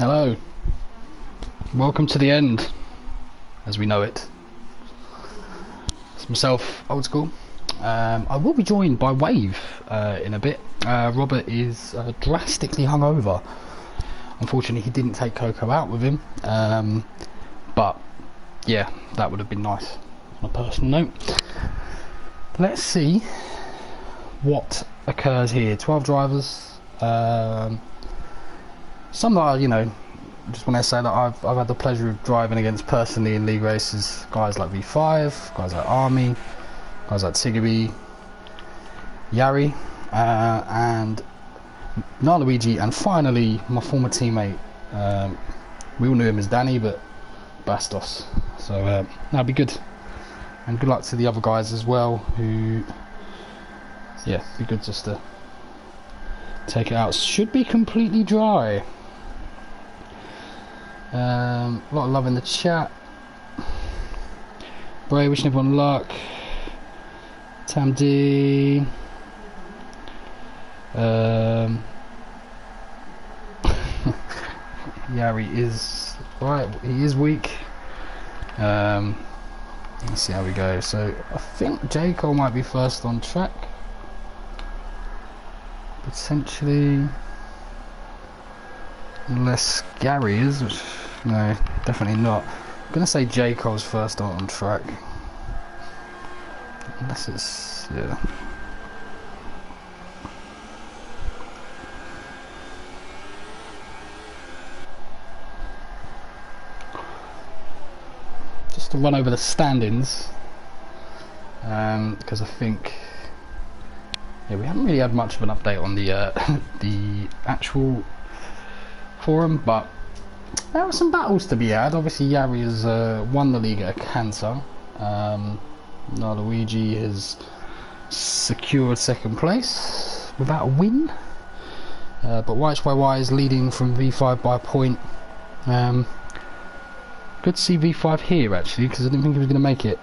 Hello. Welcome to the end, as we know it. It's myself, Old School. I will be joined by Wave in a bit. Robert is drastically hungover. Unfortunately, he didn't take Coco out with him. But, yeah, that would have been nice on a personal note. Let's see what occurs here. 12 drivers. Some that are, just want to say that I've had the pleasure of driving against personally in league races. Guys like V5, guys like Army, guys like Tiggerby, Yari, and Luigi, and finally my former teammate. We all knew him as Danny, but Bastos. So that'll be good. And good luck to the other guys as well, who, yeah, be good just to take it out. Should be completely dry. A lot of love in the chat. Bray, wishing everyone luck. Tam D. Yari is right. He is weak. Let's see how we go. So I think J. Cole might be first on track. Potentially. Unless Gary is, which, no, definitely not. I'm gonna say J. Cole's first on track. Unless it's, yeah. Just to run over the standings, because I think, yeah, we haven't really had much of an update on the the actual forum, but there are some battles to be had. Obviously Yari has won the league at a canter. Luigi has secured second place without a win, but YHYY is leading from V5 by a point. Good to see V5 here actually, because I didn't think he was going to make it.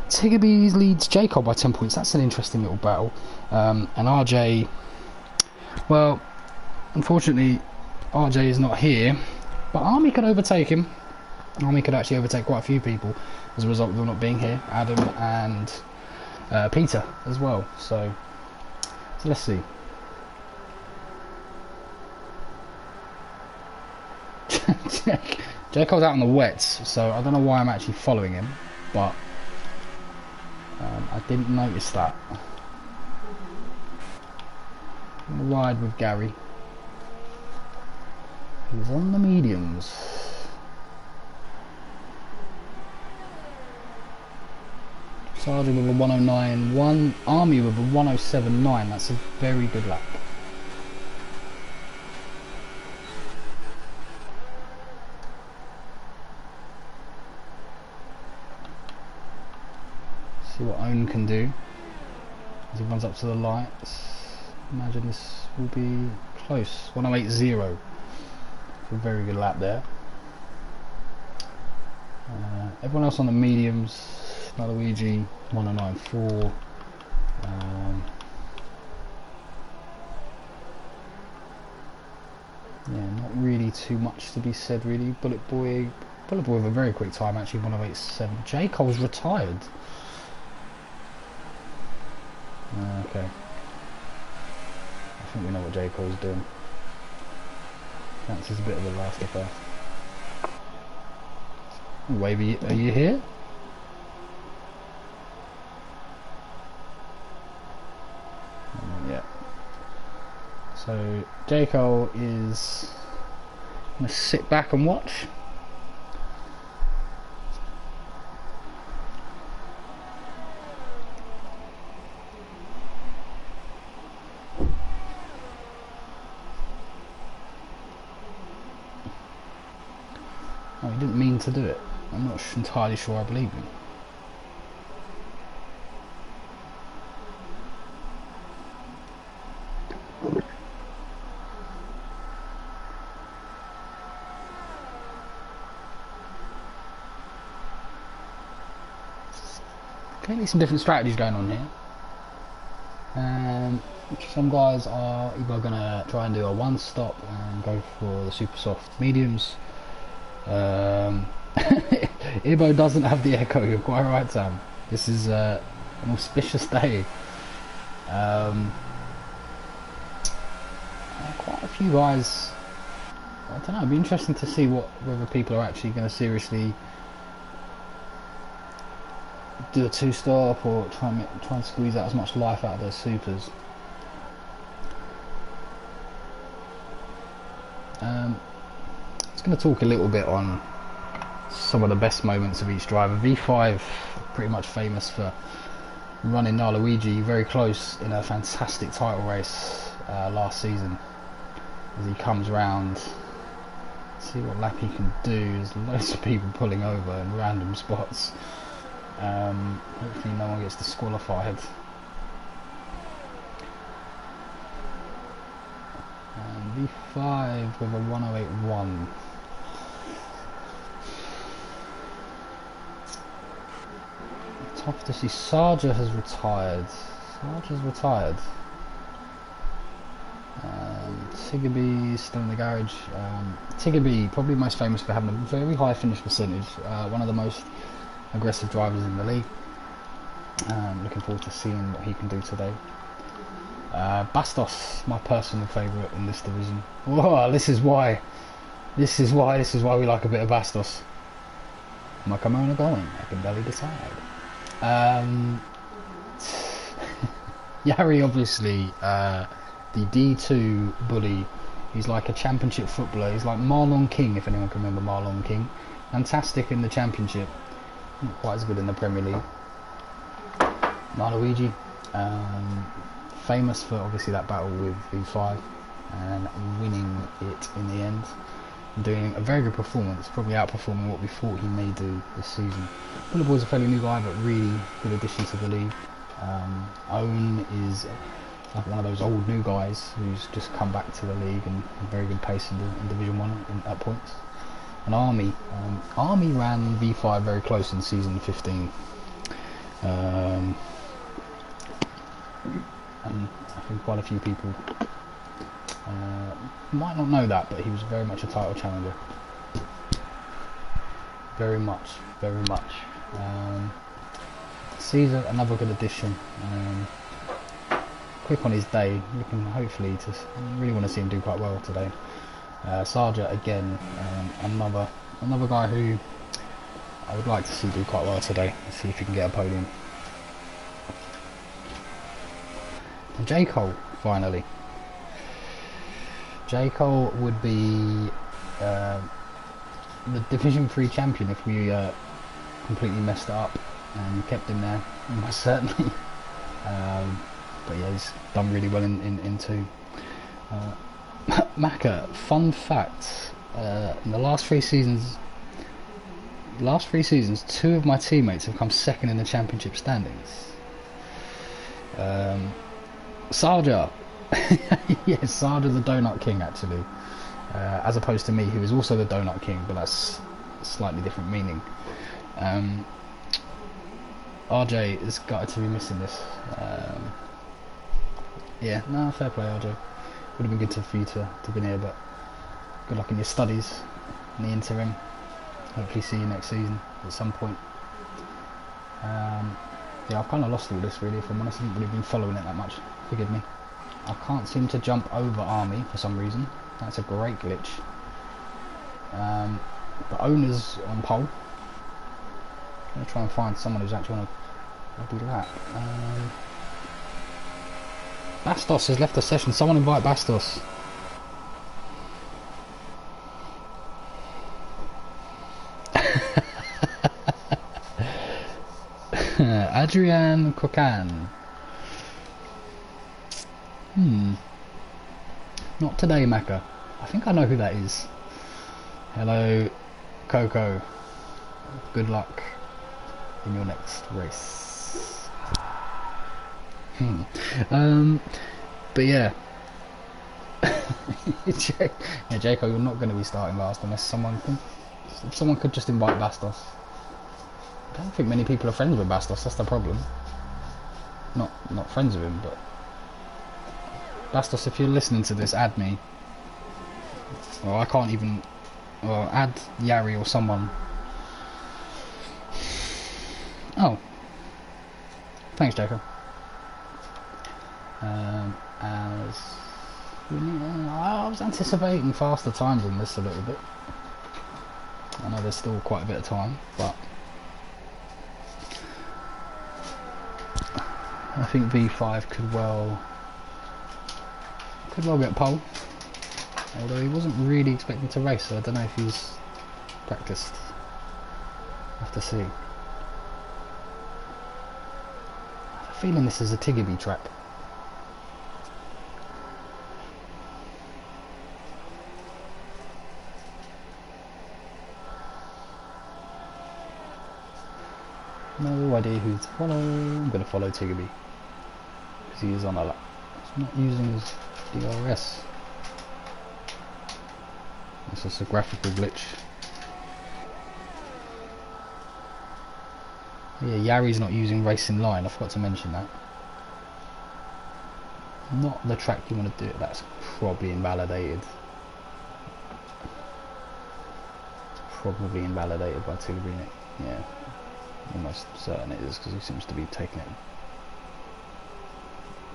Tiggerby leads J. Cole by 10 points. That's an interesting little battle. And RJ, well, unfortunately RJ is not here, but Army could overtake him. Army could actually overtake quite a few people as a result of them not being here. Adam and Peter as well. So let's see. J. Cole's out on the wets, so I don't know why I'm actually following him, but I didn't notice that. I'm gonna ride with Gary. He's on the mediums. Sergeant with a 109.1, Army with a 107.9. That's a very good lap. See what Owen can do as he runs up to the lights. Imagine this will be close. 108.0. A very good lap there. Everyone else on the mediums. Luigi 109.4. Yeah, not really too much to be said really. Bullet Boy with a very quick time actually, 108.7. J. Cole's retired. Okay. I think we know what J. Cole's doing. That's a bit of a last affair. Wavy, are you here? Yeah. So J. Cole is going to sit back and watch. Oh, he didn't mean to do it. I'm not entirely sure I believe him. Clearly some different strategies going on here. Some guys are either gonna try and do a one stop and go for the super soft mediums. Ibo doesn't have the echo, you're quite right, Sam. This is an auspicious day. Quite a few guys, I don't know, it'd be interesting to see whether people are actually going to seriously do a two stop or try and squeeze out as much life out of their supers. I was going to talk a little bit on some of the best moments of each driver. V5 pretty much famous for running Luigi very close in a fantastic title race last season. As he comes round, see what lap he can do. There's loads of people pulling over in random spots. Hopefully no one gets disqualified. V5 with a 1081. Tough to see. Sarja has retired. Tiggerby still in the garage. Tiggerby probably most famous for having a very high finish percentage. One of the most aggressive drivers in the league. Looking forward to seeing what he can do today. Bastos, my personal favourite in this division. Whoa, this is why we like a bit of Bastos. Am I coming or going? I can barely decide. Yari, obviously, the D2 bully. He's like a championship footballer. He's like Marlon King, if anyone can remember Marlon King. Fantastic in the championship, not quite as good in the Premier League. Luigi, famous for obviously that battle with V5 and winning it in the end. Doing a very good performance, probably outperforming what we thought he may do this season. Bullet Boy's a fairly new guy, but really good addition to the league. Owen is like one of those old new guys who's just come back to the league and very good pace in Division 1 at points. And Army ran V5 very close in season 15. And I think quite a few people might not know that, but he was very much a title challenger. Very much. Caesar, another good addition. Quick on his day, looking hopefully to really want to see him do quite well today. Sarja again, another guy who I would like to see do quite well today. Let's see if he can get a podium. And J. Cole finally. J. Cole would be the Division 3 champion if we completely messed it up and kept him there, almost certainly. But yeah, he's done really well in 2. Macca, fun fact, in the last three seasons, 2 of my teammates have come second in the championship standings. Sarja, yes, Sarja the Donut King actually, as opposed to me, who is also the Donut King, but that's a slightly different meaning. RJ has got to be missing this. Yeah, no, fair play, RJ. Would have been good for you to be here, but good luck in your studies in the interim. Hopefully see you next season at some point. Yeah, I've kind of lost all this really, if I'm honest. I haven't really been following it that much. Forgive me. I can't seem to jump over Army for some reason. That's a great glitch. The owner's on pole. I'm going to try and find someone who's actually on a do that. Bastos has left the session. Someone invite Bastos. Adrian Kokan. Not today, Macca. I think I know who that is. Hello, Coco. Good luck in your next race. But yeah. Yeah, Jacob, you're not going to be starting last unless someone could just invite Bastos. I don't think many people are friends with Bastos, that's the problem. Not friends with him, but Bastos, if you're listening to this, add me. Well, I can't even... Well, add Yari or someone. Oh. Thanks, Jacob. As... I was anticipating faster times on this a little bit. I know there's still quite a bit of time, but... I think V5 could well get pole. Although he wasn't really expecting to race, so I don't know if he's practiced. Have to see. I have a feeling this is a Tiggerby track. No idea who to follow. I'm going to follow Tiggerby because he is on a lap. He's not using his DRS. It's just a graphical glitch. Yeah, Yari's not using racing line. I forgot to mention that. Not the track you want to do it. That's probably invalidated. Probably invalidated by Tiggerby. Yeah. Almost certain it is because he seems to be taking it.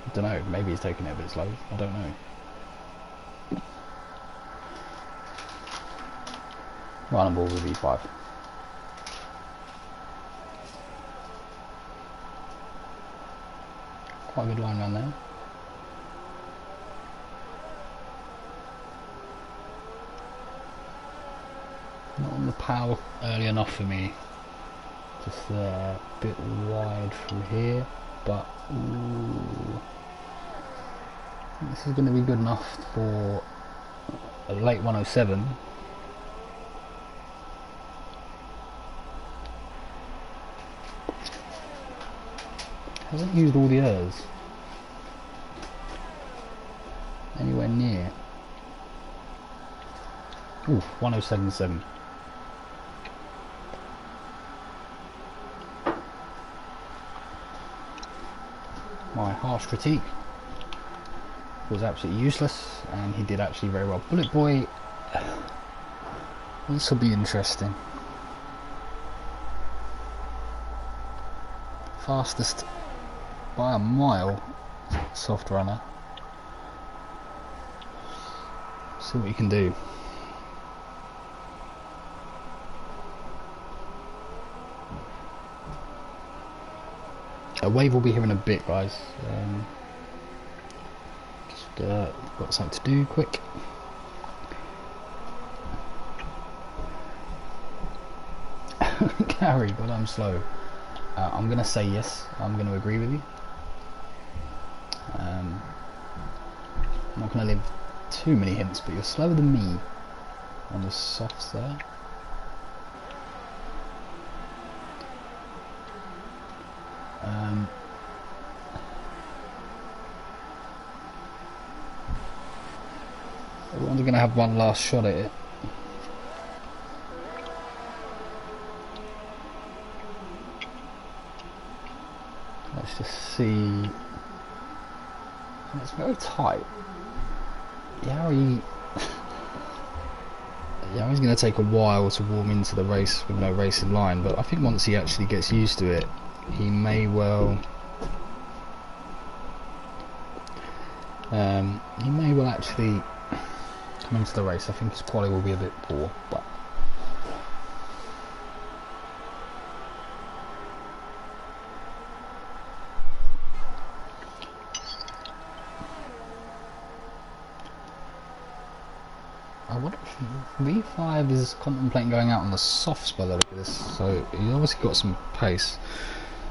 I don't know, maybe he's taking it a bit slow. I don't know. Right on board with V5. Quite a good line round there. Not on the power early enough for me. Just a bit wide from here, but ooh, this is going to be good enough for a late 107. Hasn't used all the airs anywhere near. Ooh, 107.7. My harsh critique was absolutely useless, and he did actually very well. Bullet Boy, this will be interesting. Fastest by a mile, soft runner. See what you can do. A wave will be here in a bit, guys. Just got something to do quick. Gary, but I'm slow. I'm gonna say yes. I'm gonna agree with you. I'm not gonna leave too many hints, but you're slower than me on the softs there. We're only going to have one last shot at it. Let's just see. It's very tight. Yari's going to take a while to warm into the race with no racing line, but I think once he actually gets used to it, he may well actually come into the race. I think his quality will be a bit poor, but I wonder if V5 is contemplating going out on the softs by the look of this, so he's obviously got some pace.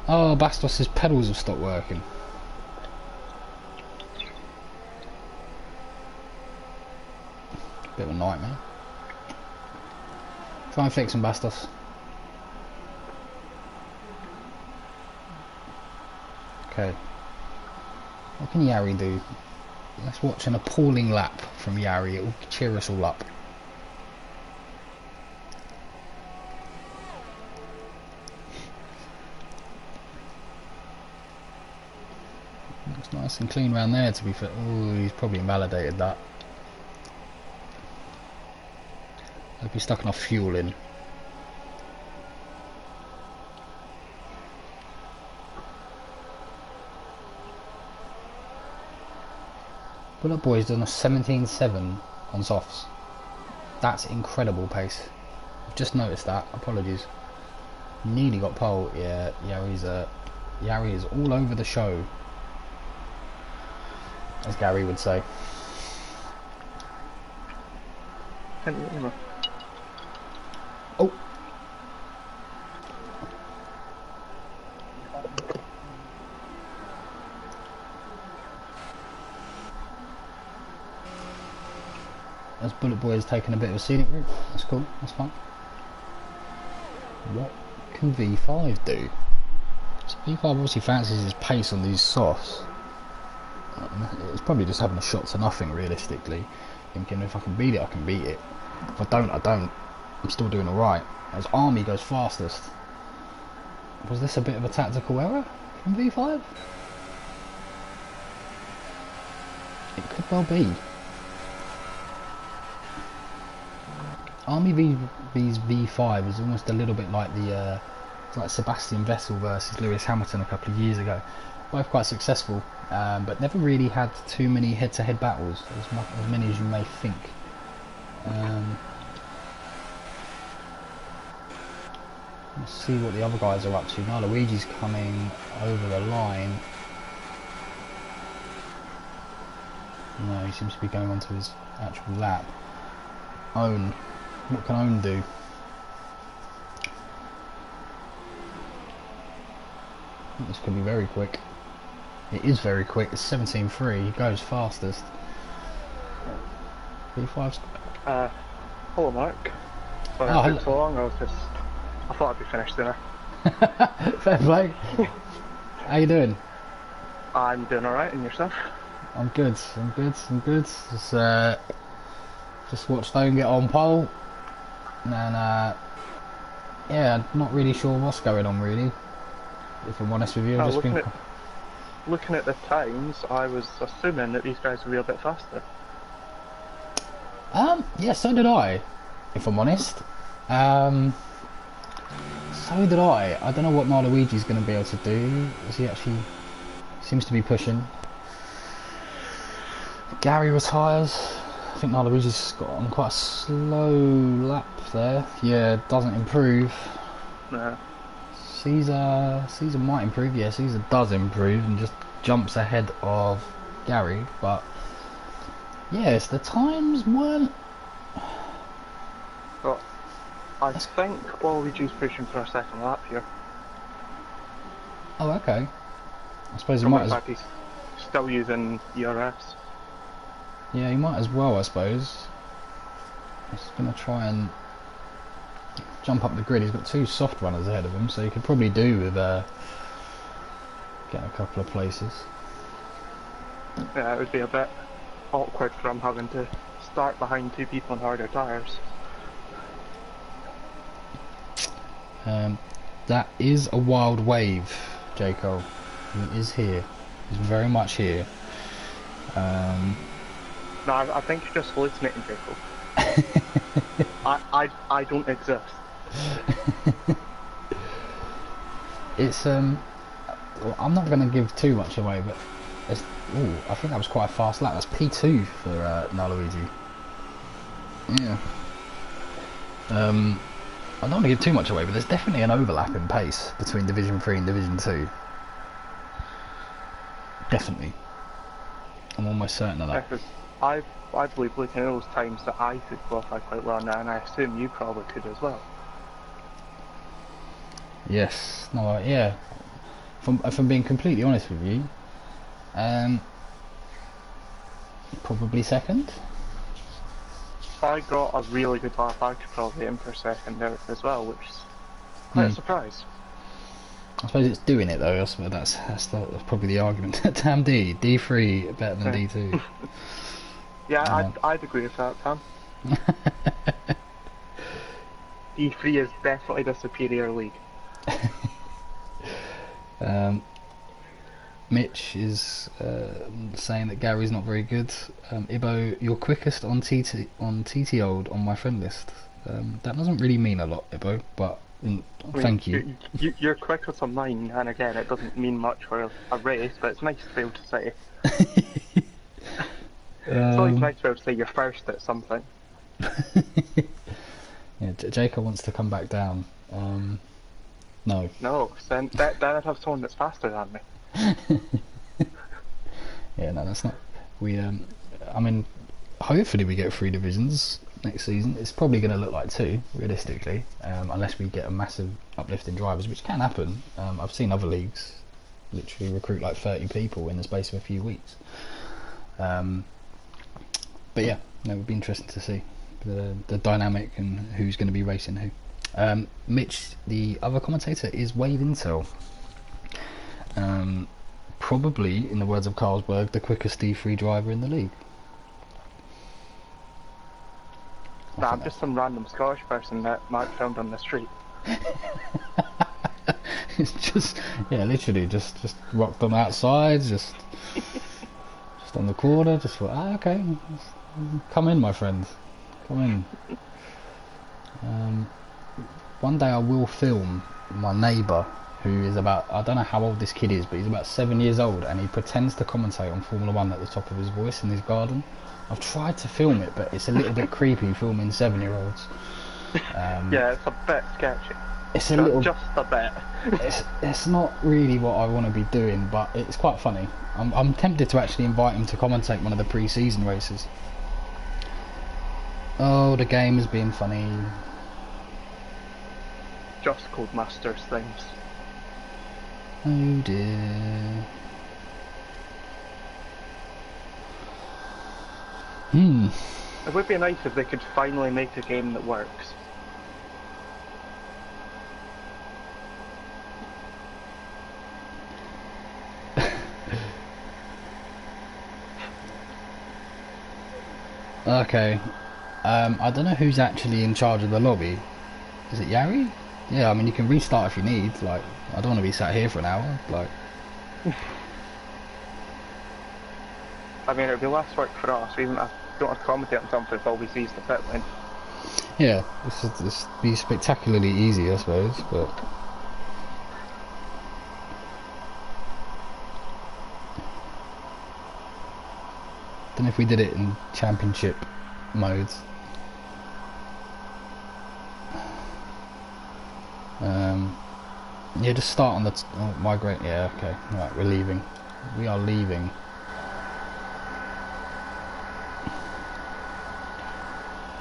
Oh, Bastos' pedals have stopped working. Bit of a nightmare. Try and fix them, Bastos. Okay. What can Yari do? Let's watch an appalling lap from Yari. It will cheer us all up. Looks nice and clean around there, to be fair. Oh, he's probably invalidated that. Hope he's stuck enough fuel in. Bullet Boy's done a 17.7 on softs. That's incredible pace. I've just noticed that. Apologies. Nearly got pole. Yeah, Yari is all over the show, as Gary would say. Oh. As Bullet Boy has taken a bit of a scenic route. That's cool, that's fine. What can V5 do? So V5 obviously fancies his pace on these softs. It's probably just having a shot to nothing realistically. Thinking if I can beat it, I can beat it. If I don't, I don't. I'm still doing alright. As Army goes fastest. Was this a bit of a tactical error from V5? It could well be. Army vs V5 is almost a little bit like the it's like Sebastian Vettel versus Lewis Hamilton a couple of years ago. Both quite successful, but never really had too many head-to-head battles, as many as you may think. Let's see what the other guys are up to. Now Luigi's coming over the line. No, he seems to be going on to his actual lap. Own. What can Own do? This could be very quick. It is very quick. It's 17.3. He goes fastest. V5's... hello, Mark. Sorry Oh, I took so long. I thought I'd be finished dinner. Fair play. How you doing? I'm doing alright, and yourself? I'm good. I'm good. I'm good. Just watched Owen get on pole, and yeah, not really sure what's going on really. If I'm honest with you, I've just been looking at the times. I was assuming that these guys would be a bit faster. Yeah, so did I. If I'm honest, so did I. I don't know what Luigi's going to be able to do. As he actually seems to be pushing. Gary retires. I think Luigi's got on quite a slow lap there. Yeah, doesn't improve. No. Caesar might improve. Yeah, Caesar does improve and just jumps ahead of Gary. But yes, the times weren't. But I think Luigi's pushing for a second lap here. Oh, okay. I suppose he From might. the fact he's still using ERS. Yeah, he might as well, I suppose. He's going to try and jump up the grid. He's got two soft runners ahead of him, so he could probably do with getting a couple of places. Yeah, it would be a bit awkward for him having to start behind two people on harder tyres. That is a wild wave, J. Cole. He is here. He's very much here. No, I think you're just hallucinating, Jacob. I don't exist. It's well, I'm not going to give too much away, but it's, ooh, I think that was quite a fast lap. That's P2 for Luigi. Yeah. I don't want to give too much away, but there's definitely an overlap in pace between Division 3 and Division 2. Definitely. I'm almost certain of that. Yeah, I believe looking at those times that I could qualify quite well now, and I assume you probably could as well. Yes. No. Yeah. If I'm being completely honest with you, probably second. If I got a really good lap, I could probably aim for second there as well, which is quite a surprise. I suppose it's doing it though. That's probably the argument. Damn D3 better than D2. Yeah, I'd agree with that, Tom. D3 is definitely the superior league. Mitch is saying that Gary's not very good. Ibo, you're quickest on TT old on my friend list. That doesn't really mean a lot, Ibo, but thank you. You're quickest on mine, and again, it doesn't mean much for a race, but it's nice to be able to say. It's always nice to be able to say you're first at something. Yeah, Jacob wants to come back down. No. No, then I'd have someone that's faster than me. Yeah, no, that's not. We I mean, hopefully we get 3 divisions next season. It's probably going to look like 2, realistically, unless we get a massive uplift in drivers, which can happen. I've seen other leagues literally recruit like 30 people in the space of a few weeks. But yeah, no, it would be interesting to see the dynamic and who's going to be racing who. Mitch, the other commentator, is Wade Intel. Probably, in the words of Carlsberg, the quickest D3 driver in the league. Nah, I'm just some random Scottish person that Mark found on the street. It's just, yeah, literally, just rocked them outside, just on the corner, just thought, okay, come in, my friend, come in. One day I will film my neighbour, who is about, I don't know how old this kid is, but he's about 7 years old, and he pretends to commentate on Formula 1 at the top of his voice in his garden. I've tried to film it, but it's a little bit creepy filming 7-year-olds. Yeah, it's a bit sketchy. It's a little, just a bit. it's not really what I want to be doing, but it's quite funny. I'm tempted to actually invite him to commentate one of the pre-season races. Oh, the game is being funny. Just Codemasters things. Oh dear. It would be nice if they could finally make a game that works. Okay. I don't know who's actually in charge of the lobby. Is it Yari? Yeah, I mean, you can restart if you need. Like, I don't want to be sat here for an hour. Like, I mean, it would be less work for us. We don't have to commentate on something if all we see is the pit lane. yeah, this be spectacularly easy, I suppose. But don't know if we did it in championship modes. Yeah, just start on the migrate. Yeah, okay. Right, we're leaving. We are leaving.